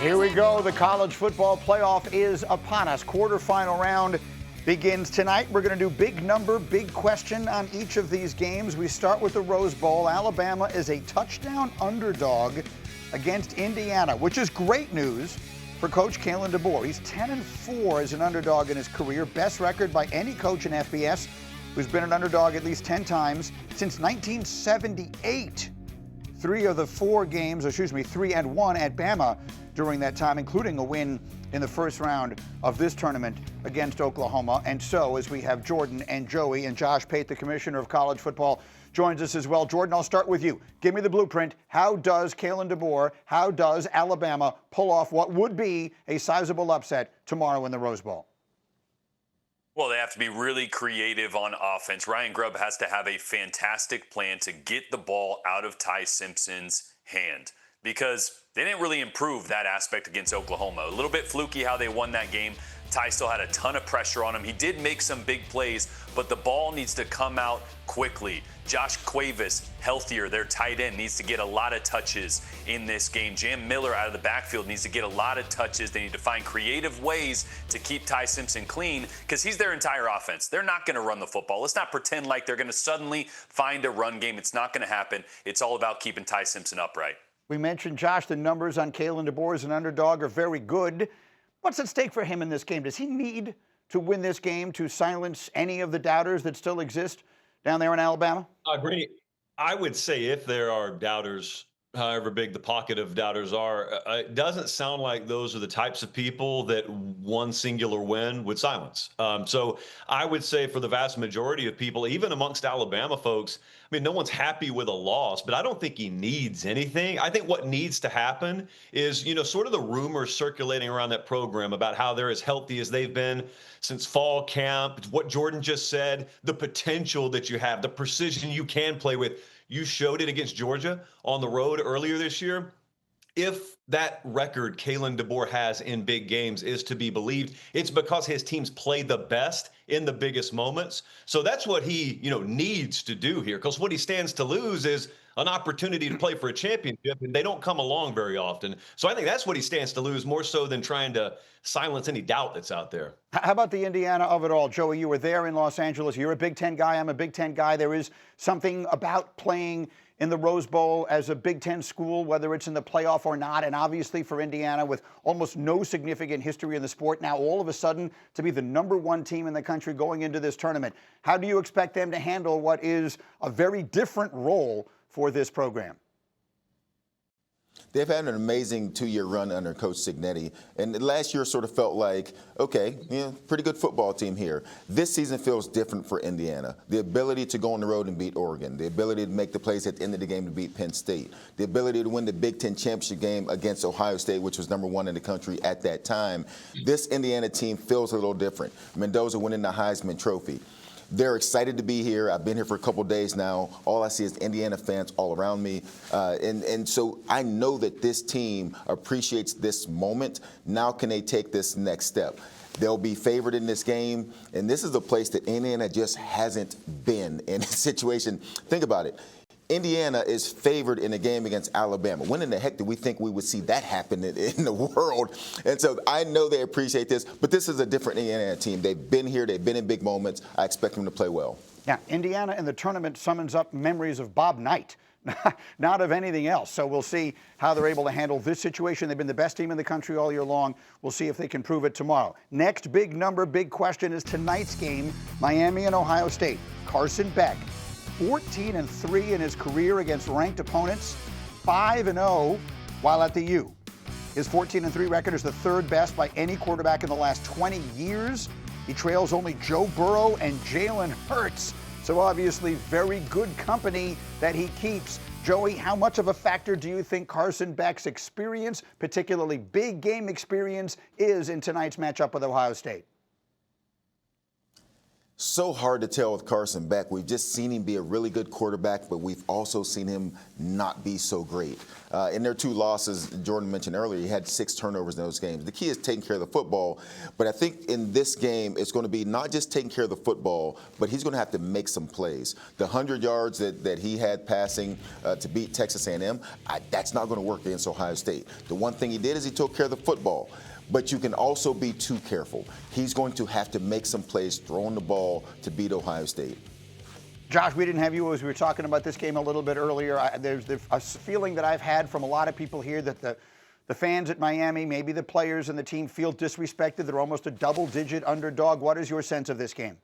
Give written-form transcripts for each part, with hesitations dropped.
Here we go. The college football playoff is upon us. Quarterfinal round begins tonight. We're going to do big number, big question on each of these games. We start with the Rose Bowl. Alabama is a touchdown underdog against Indiana, which is great news for Coach Kalen DeBoer. He's 10-4 as an underdog in his career, best record by any coach in FBS who's been an underdog at least 10 times since 1978. 3 and 1 at Bama during that time, including a win in the first round of this tournament against Oklahoma. And so, as we have Jordan and Joey and Josh Pate, the commissioner of college football, joins us as well. Jordan, I'll start with you. Give me the blueprint. How does Kalen DeBoer, how does Alabama pull off what would be a sizable upset tomorrow in the Rose Bowl? Well, they have to be really creative on offense. Ryan Grubb has to have a fantastic plan to get the ball out of Ty Simpson's hand, because they didn't really improve that aspect against Oklahoma. A little bit fluky how they won that game. Ty still had a ton of pressure on him. He did make some big plays, but the ball needs to come out quickly. Josh Cuevas, healthier, their tight end, needs to get a lot of touches in this game. Jam Miller out of the backfield needs to get a lot of touches. They need to find creative ways to keep Ty Simpson clean, because he's their entire offense. They're not going to run the football. Let's not pretend like they're going to suddenly find a run game. It's not going to happen. It's all about keeping Ty Simpson upright. We mentioned, Josh, the numbers on Kalen DeBoer as an underdog are very good. What's at stake for him in this game? Does he need to win this game to silence any of the doubters that still exist down there in Alabama? Greeny, I would say if there are doubters, however big the pocket of doubters are, it doesn't sound like those are the types of people that one singular win would silence. So I would say for the vast majority of people, even amongst Alabama folks, I mean, no one's happy with a loss, but I don't think he needs anything. I think what needs to happen is, sort of the rumors circulating around that program about how they're as healthy as they've been since fall camp, what Jordan just said, the potential that you have, the precision you can play with. You showed it against Georgia on the road earlier this year. If that record Kalen DeBoer has in big games is to be believed, it's because his teams play the best in the biggest moments. So that's what he, needs to do here, because what he stands to lose is an opportunity to play for a championship, and they don't come along very often. So I think that's what he stands to lose, more so than trying to silence any doubt that's out there. How about the Indiana of it all? Joey, you were there in Los Angeles. You're a Big Ten guy. I'm a Big Ten guy. There is something about playing in the Rose Bowl as a Big Ten school, whether it's in the playoff or not. And obviously for Indiana, with almost no significant history in the sport, now all of a sudden to be the #1 team in the country going into this tournament. How do you expect them to handle what is a very different role for this program? They've had an amazing 2-year run under Coach Cignetti, and last year sort of felt like, okay, pretty good football team here. This season feels different for Indiana. The ability to go on the road and beat Oregon, the ability to make the plays at the end of the game to beat Penn State, the ability to win the Big Ten championship game against Ohio State, which was #1 in the country at that time. This Indiana team feels a little different. Mendoza winning the Heisman Trophy. They're excited to be here. I've been here for a couple days now. All I see is Indiana fans all around me. And so I know that this team appreciates this moment. Now can they take this next step? They'll be favored in this game. And this is a place that Indiana just hasn't been in a situation. Think about it. Indiana is favored in a game against Alabama. When in the heck did we think we would see that happen in the world? And so I know they appreciate this, but this is a different Indiana team. They've been here. They've been in big moments. I expect them to play well. Yeah, Indiana in the tournament summons up memories of Bob Knight, not of anything else. So we'll see how they're able to handle this situation. They've been the best team in the country all year long. We'll see if they can prove it tomorrow. Next big number, big question is tonight's game, Miami and Ohio State. Carson Beck, 14-3 in his career against ranked opponents, 5-0 while at the U. His 14-3 record is the 3rd best by any quarterback in the last 20 years. He trails only Joe Burrow and Jalen Hurts. So obviously very good company that he keeps. Joey, how much of a factor do you think Carson Beck's experience, particularly big game experience, is in tonight's matchup with Ohio State? So hard to tell with Carson Beck. We've just seen him be a really good quarterback, but we've also seen him not be so great. In their 2 losses, Jordan mentioned earlier, he had 6 turnovers in those games. The key is taking care of the football, but I think in this game, it's going to be not just taking care of the football, but he's going to have to make some plays. The 100 yards that he had passing to beat Texas A&M, that's not going to work against Ohio State. The one thing he did is he took care of the football. But you can also be too careful. He's going to have to make some plays throwing the ball to beat Ohio State. Josh, we didn't have you as we were talking about this game a little bit earlier. There's a feeling that I've had from a lot of people here that the fans at Miami, maybe the players and the team feel disrespected. They're almost a double-digit underdog. What is your sense of this game?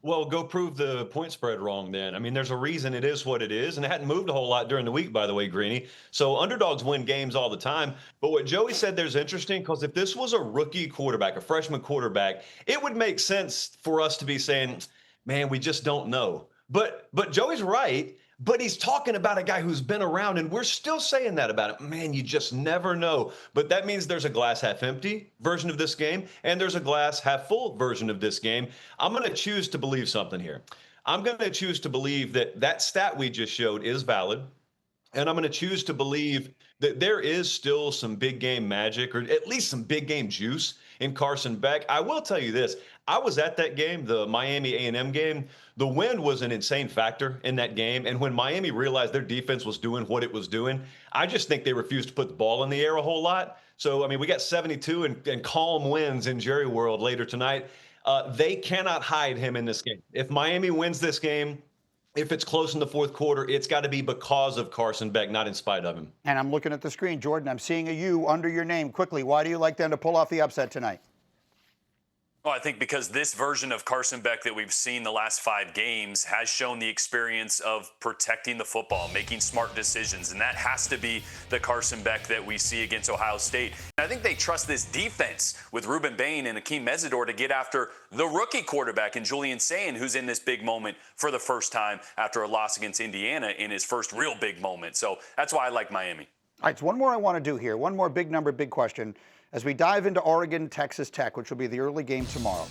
Well, go prove the point spread wrong then. I mean, there's a reason it is what it is, and it hadn't moved a whole lot during the week, by the way, Greeny. So underdogs win games all the time. But what Joey said there's interesting, because if this was a rookie quarterback, a freshman quarterback, it would make sense for us to be saying, man, we just don't know. But Joey's right. But he's talking about a guy who's been around, and we're still saying that about him. Man, you just never know. But that means there's a glass half empty version of this game, and there's a glass half full version of this game. I'm going to choose to believe something here. I'm going to choose to believe that stat we just showed is valid, and I'm going to choose to believe that there is still some big game magic, or at least some big game juice in Carson Beck. I will tell you this. I was at that game, the Miami A&M game. The wind was an insane factor in that game. And when Miami realized their defense was doing what it was doing, I just think they refused to put the ball in the air a whole lot. So, I mean, we got 72 and calm winds in Jerry World later tonight. They cannot hide him in this game. If Miami wins this game, if it's close in the fourth quarter, it's got to be because of Carson Beck, not in spite of him. And I'm looking at the screen, Jordan. I'm seeing a U under your name. Quickly, why do you like them to pull off the upset tonight? Well, I think because this version of Carson Beck that we've seen the last 5 games has shown the experience of protecting the football, making smart decisions, and that has to be the Carson Beck that we see against Ohio State. And I think they trust this defense with Ruben Bain and Akeem Mesidor to get after the rookie quarterback in Julian Sayin, who's in this big moment for the first time after a loss against Indiana in his first real big moment. So that's why I like Miami. All right, so one more I want to do here. One more big number, big question. As we dive into Oregon, Texas Tech, which will be the early game tomorrow,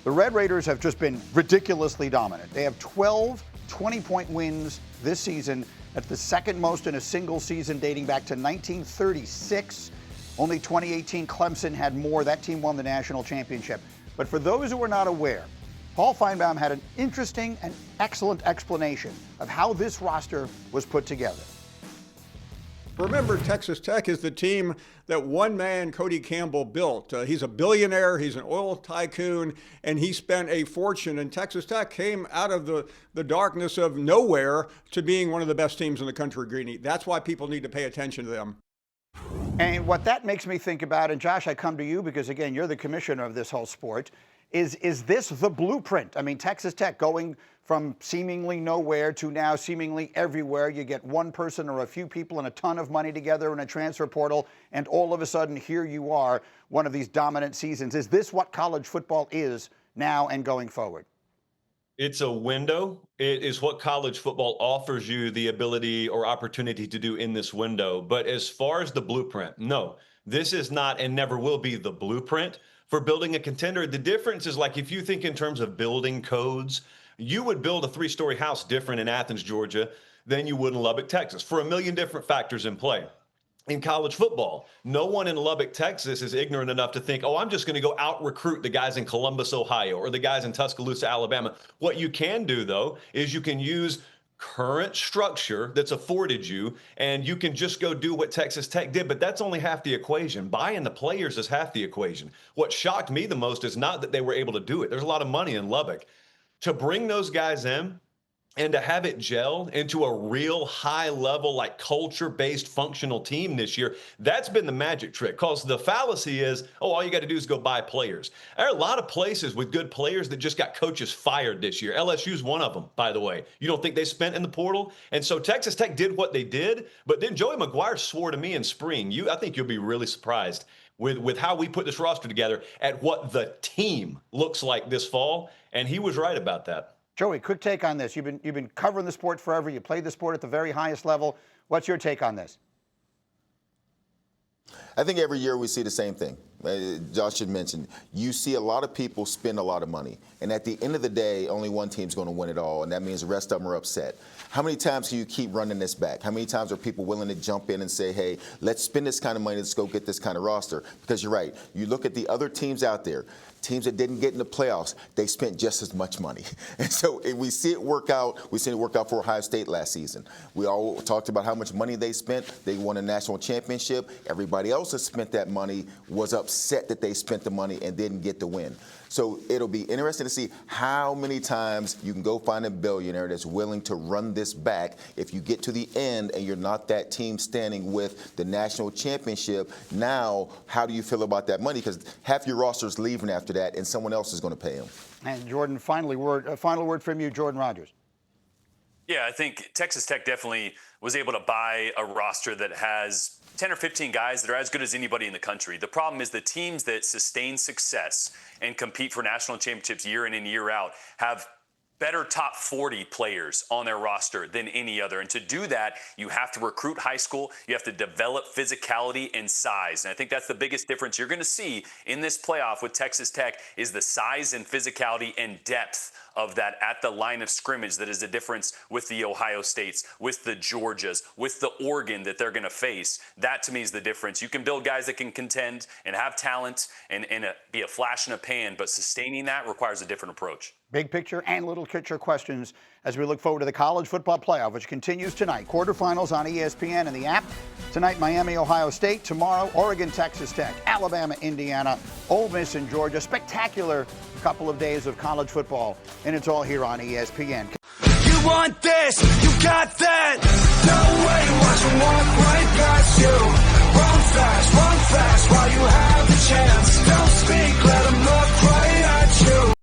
the Red Raiders have just been ridiculously dominant. They have 12 20-point wins this season. That's the second most in a single season dating back to 1936. Only 2018 Clemson had more. That team won the national championship. But for those who are not aware, Paul Feinbaum had an interesting and excellent explanation of how this roster was put together. Remember, Texas Tech is the team that one man, Cody Campbell, built. He's a billionaire, he's an oil tycoon, and he spent a fortune. And Texas Tech came out of the darkness of nowhere to being one of the best teams in the country, Greeny. That's why people need to pay attention to them. And what that makes me think about, and Josh, I come to you because, again, you're the commissioner of this whole sport, is this the blueprint? I mean, Texas Tech going from seemingly nowhere to now seemingly everywhere. You get one person or a few people and a ton of money together in a transfer portal, and all of a sudden, here you are, one of these dominant seasons. Is this what college football is now and going forward? It's a window. It is what college football offers you the ability or opportunity to do in this window. But as far as the blueprint, no, this is not and never will be the blueprint for building a contender. The difference is, like, if you think in terms of building codes, you would build a 3-story house different in Athens, Georgia, than you would in Lubbock, Texas, for a million different factors in play. In college football, no one in Lubbock, Texas is ignorant enough to think, oh, I'm just going to go out recruit the guys in Columbus, Ohio, or the guys in Tuscaloosa, Alabama. What you can do, though, is you can use current structure that's afforded you, and you can just go do what Texas Tech did. But that's only half the equation. Buying the players is half the equation. What shocked me the most is not that they were able to do it. There's a lot of money in Lubbock. To bring those guys in and to have it gel into a real high level, like culture-based functional team this year, that's been the magic trick. Because the fallacy is, oh, all you got to do is go buy players. There are a lot of places with good players that just got coaches fired this year. LSU's one of them, by the way. You don't think they spent in the portal? And so Texas Tech did what they did, but then Joey McGuire swore to me in spring, I think you'll be really surprised with how we put this roster together at what the team looks like this fall, and he was right about that. Joey, quick take on this. You've been covering the sport forever. You played the sport at the very highest level. What's your take on this? I think every year we see the same thing. Josh had mentioned, you see a lot of people spend a lot of money. And at the end of the day, only one team's going to win it all, and that means the rest of them are upset. How many times can you keep running this back? How many times are people willing to jump in and say, hey, let's spend this kind of money, let's go get this kind of roster? Because you're right. You look at the other teams out there, teams that didn't get in the playoffs, they spent just as much money. And so we see it work out. We see it work out for Ohio State last season. We all talked about how much money they spent. They won a national championship. Everybody else that spent that money was upset that they spent the money and didn't get the win. So it'll be interesting to see how many times you can go find a billionaire that's willing to run this back. If you get to the end and you're not that team standing with the national championship, now how do you feel about that money? Because half your roster's leaving after that, and someone else is going to pay them. And Jordan, final word from you, Jordan Rodgers. Yeah, I think Texas Tech definitely was able to buy a roster that has 10 or 15 guys that are as good as anybody in the country. The problem is the teams that sustain success and compete for national championships year in and year out have better top 40 players on their roster than any other. And to do that, you have to recruit high school. You have to develop physicality and size. And I think that's the biggest difference you're going to see in this playoff with Texas Tech is the size and physicality and depth of that at the line of scrimmage. That is the difference with the Ohio States, with the Georgias, with the Oregon that they're going to face. That to me is the difference. You can build guys that can contend and have talent and be a flash in a pan, but sustaining that requires a different approach. Big picture and little picture questions as we look forward to the College Football Playoff, which continues tonight. Quarterfinals on ESPN and the app. Tonight, Miami, Ohio State. Tomorrow, Oregon, Texas Tech. Alabama, Indiana. Ole Miss and Georgia. Spectacular couple of days of college football, and it's all here on ESPN. You want this, you got that. No way, watch them walk right past you. Run fast while you have the chance.